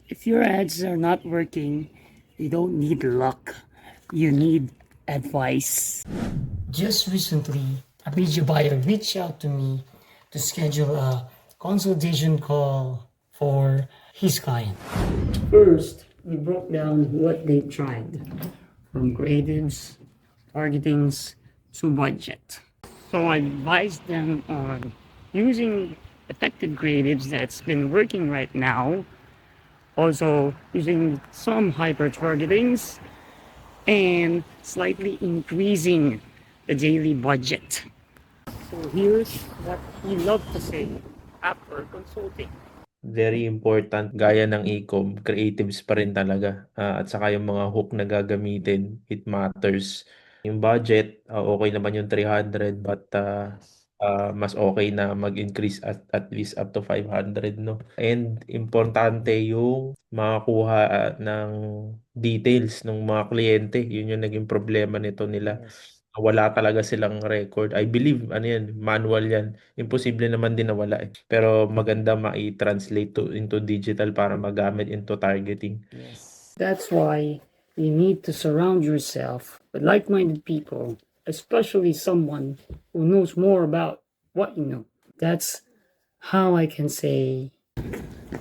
If your ads are not working, you don't need luck. You need advice. Just recently, a video buyer reached out to me to schedule a consultation call for his client. First, we broke down what they tried, from creatives, targetings, to budget. So I advised them on using effective creatives that's been working right now, also using some hyper targetings and slightly increasing the daily budget. So here's what he loved to say after consulting. Very important, gaya ng e-com, creatives pa rin talaga. At saka yung mga hook na gagamitin, it matters. Yung budget, okay naman yung 300 but mas okay na mag-increase at least up to 500, no? And importante yung makakuha ng details ng mga kliyente. Yun yung naging problema nito nila. Yes. Wala talaga silang record. I believe, ano yan, manual yan. Imposible naman din na wala eh. Pero maganda ma-translate into digital para magamit into targeting. Yes. That's why you need to surround yourself with like-minded people, especially someone who knows more about what you know. That's how I can say